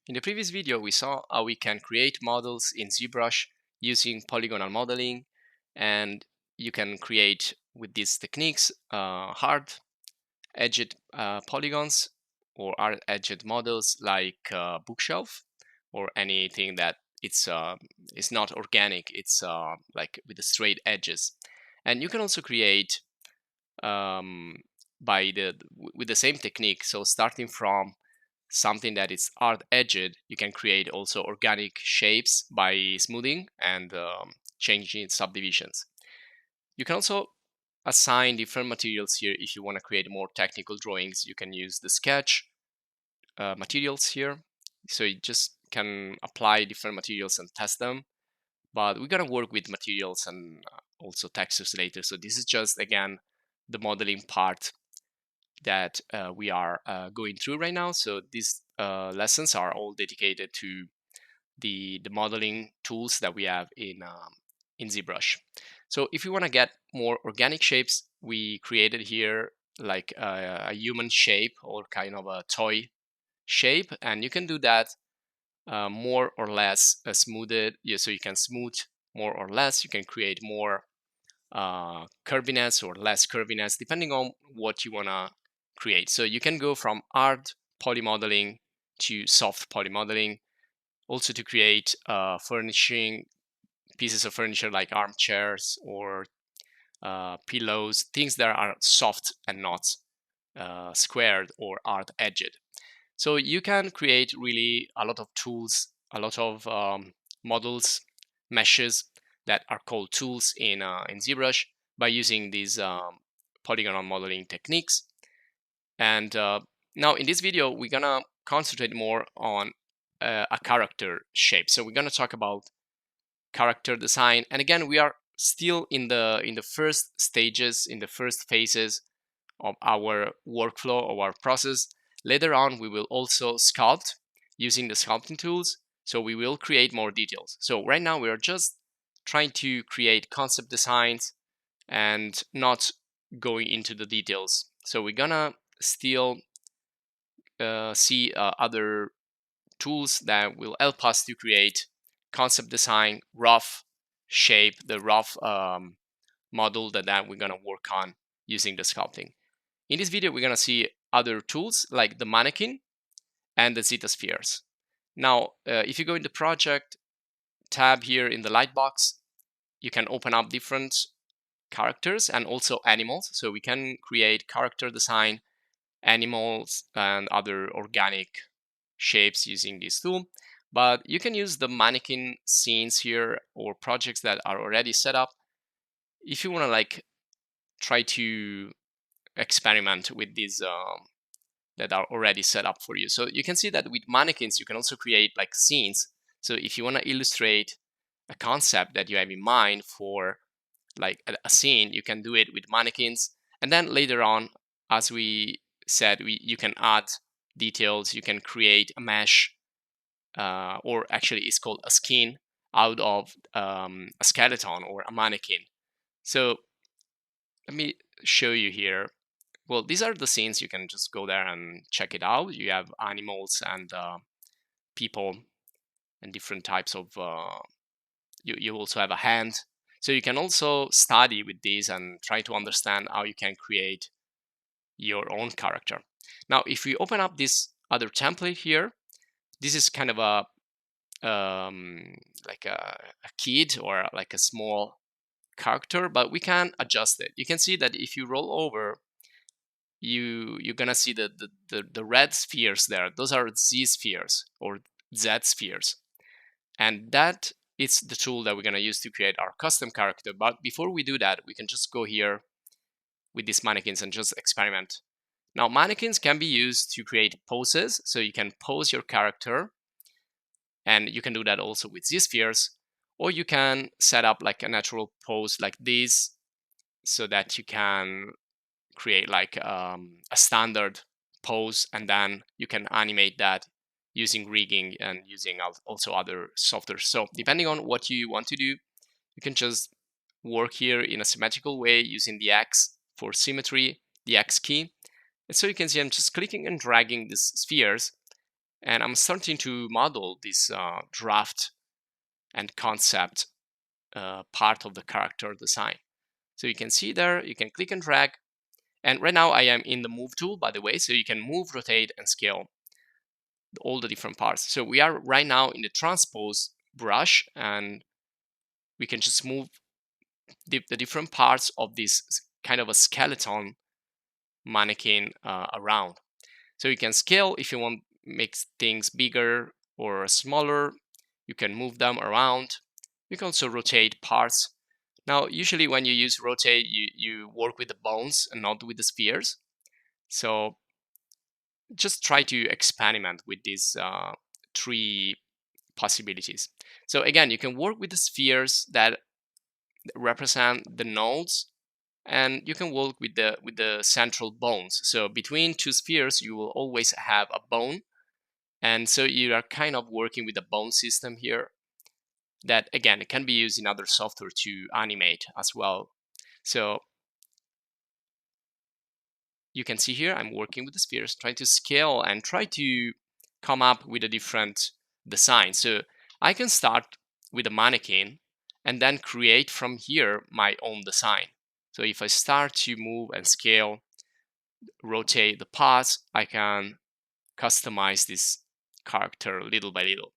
In the previous video, we saw how we can create models in ZBRUSH using polygonal modeling, and you can create with these techniques hard-edged polygons or hard-edged models like bookshelf or anything that it's not organic. It's like with the straight edges, and you can also create with the same technique. So starting from something that is hard-edged, you can create also organic shapes by smoothing and changing subdivisions. You can also assign different materials here. If you want to create more technical drawings, you can use the sketch materials here. So you just can apply different materials and test them. But we're going to work with materials and also textures later. So this is just, again, the modeling part that we are going through right now. So these lessons are all dedicated to the modeling tools that we have in ZBRUSH. So if you want to get more organic shapes, we created here like a human shape or kind of a toy shape, and you can do that more or less smoothed. Yeah, so you can smooth more or less. You can create more curviness or less curviness depending on what you want to create. So you can go from hard polymodeling to soft polymodeling, also to create furnishing pieces of furniture like armchairs or pillows, things that are soft and not squared or hard edged. So you can create really a lot of tools, a lot of models, meshes that are called tools in ZBRUSH by using these polygonal modeling techniques. And now in this video, we're gonna concentrate more on a character shape. So we're gonna talk about character design. And again, we are still in the first stages, in the first phases of our workflow, of our process. Later on, we will also sculpt using the sculpting tools. So we will create more details. So right now we are just trying to create concept designs and not going into the details. So we're gonna still see other tools that will help us to create concept design, rough shape, the rough model that we're gonna work on using the sculpting. In this video, we're gonna see other tools like the mannequin and the Zpheres. Now, if you go in the project tab here in the lightbox, you can open up different characters and also animals. So we can create character design, animals, and other organic shapes using this tool. But you can use the mannequin scenes here or projects that are already set up if you want to like try to experiment with these that are already set up for you. So you can see that with mannequins, you can also create like scenes. So if you want to illustrate a concept that you have in mind for like a scene, you can do it with mannequins. And then later on, as we said, you can add details, you can create a mesh, or actually it's called a skin out of a skeleton or a mannequin. So let me show you here. Well, these are the scenes. You can just go there and check it out. You have animals and people and different types of, you also have a hand. So you can also study with these and try to understand how you can create your own character. Now, if we open up this other template here, this is kind of a like a kid or like a small character, but we can adjust it. You can see that if you roll over, you're gonna see the red spheres there. Those are Z spheres or Z spheres, and that is the tool that we're gonna use to create our custom character. But before we do that, we can just go here with these mannequins and just experiment. Now, mannequins can be used to create poses, so you can pose your character, and you can do that also with Z spheres, or you can set up like a natural pose like this, so that you can create like a standard pose, and then you can animate that using rigging and using also other software. So depending on what you want to do, you can just work here in a symmetrical way using the X for symmetry, the X key. And so you can see I'm just clicking and dragging these spheres, and I'm starting to model this draft and concept part of the character design. So you can see there, you can click and drag, and right now I am in the move tool, by the way, so you can move, rotate, and scale all the different parts. So we are right now in the transpose brush, and we can just move the different parts of this kind of a skeleton mannequin around. So you can scale if you want make things bigger or smaller. You can move them around. You can also rotate parts. Now, usually when you use rotate, you work with the bones and not with the spheres. So just try to experiment with these three possibilities. So again, you can work with the spheres that represent the nodes, and you can work with the central bones. So between two spheres, you will always have a bone, and so you are kind of working with a bone system here. That again, it can be used in other software to animate as well. So you can see here, I'm working with the spheres, trying to scale and try to come up with a different design. So I can start with a mannequin and then create from here my own design. So if I start to move and scale, rotate the parts, I can customize this character little by little.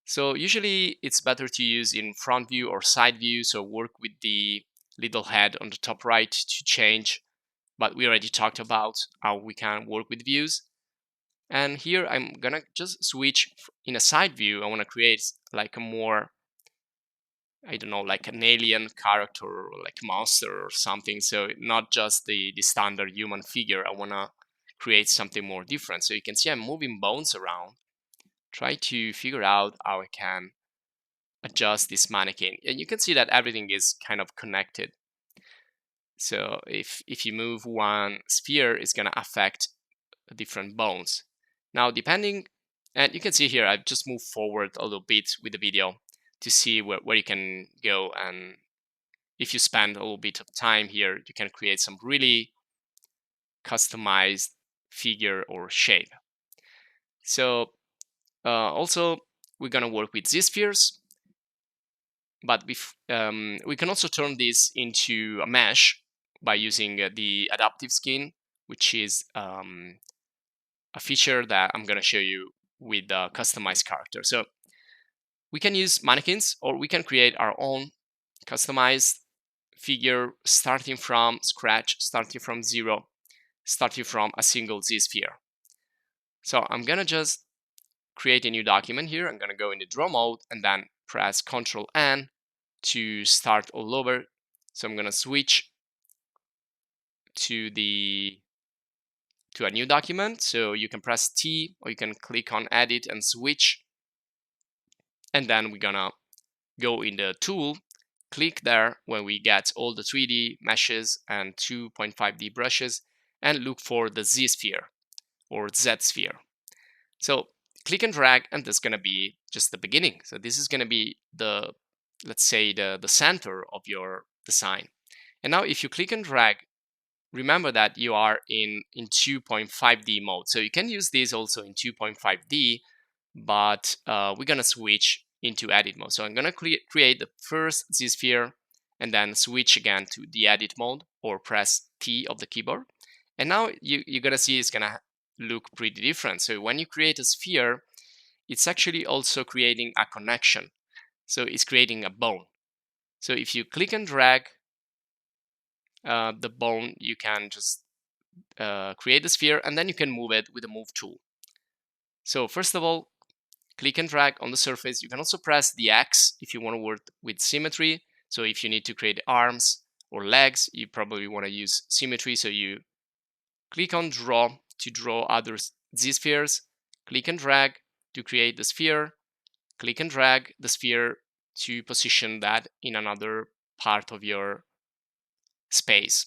So usually it's better to use in front view or side view, so work with the little head on the top right to change, but we already talked about how we can work with views. And here I'm gonna just switch in a side view. I want to create like a more, I don't know, like an alien character or like monster or something. So not just the standard human figure. I want to create something more different. So you can see I'm moving bones around, try to figure out how I can adjust this mannequin. And you can see that everything is kind of connected. So if you move one sphere, it's going to affect different bones. Now, depending, and you can see here, I've just moved forward a little bit with the video to see where you can go. And if you spend a little bit of time here, you can create some really customized figure or shape. So also, we're going to work with Z-spheres, but we can also turn this into a mesh by using the adaptive skin, which is a feature that I'm going to show you with the customized character. So we can use mannequins, or we can create our own customized figure starting from scratch, starting from zero, starting from a single Z-sphere. So I'm going to just create a new document here. I'm going to go into draw mode and then press Ctrl N to start all over. So I'm going to switch to a new document. So you can press T, or you can click on edit and switch. And then we're gonna go in the tool, click there when we get all the 3D meshes and 2.5D brushes, and look for the Z sphere or Z sphere. So click and drag, and that's gonna be just the beginning. So this is gonna be the, let's say, the center of your design. And now if you click and drag, remember that you are in 2.5D mode. So you can use this also in 2.5D, but we're gonna switch into edit mode. So I'm gonna create the first Z-sphere and then switch again to the edit mode, or press T of the keyboard. And now you're gonna see it's gonna look pretty different. So when you create a sphere, it's actually also creating a connection. So it's creating a bone. So if you click and drag the bone, you can just create the sphere, and then you can move it with the move tool. So first of all, click and drag on the surface. You can also press the X if you want to work with symmetry. So if you need to create arms or legs, you probably want to use symmetry. So you click on draw to draw other Z-spheres, click and drag to create the sphere, click and drag the sphere to position that in another part of your space.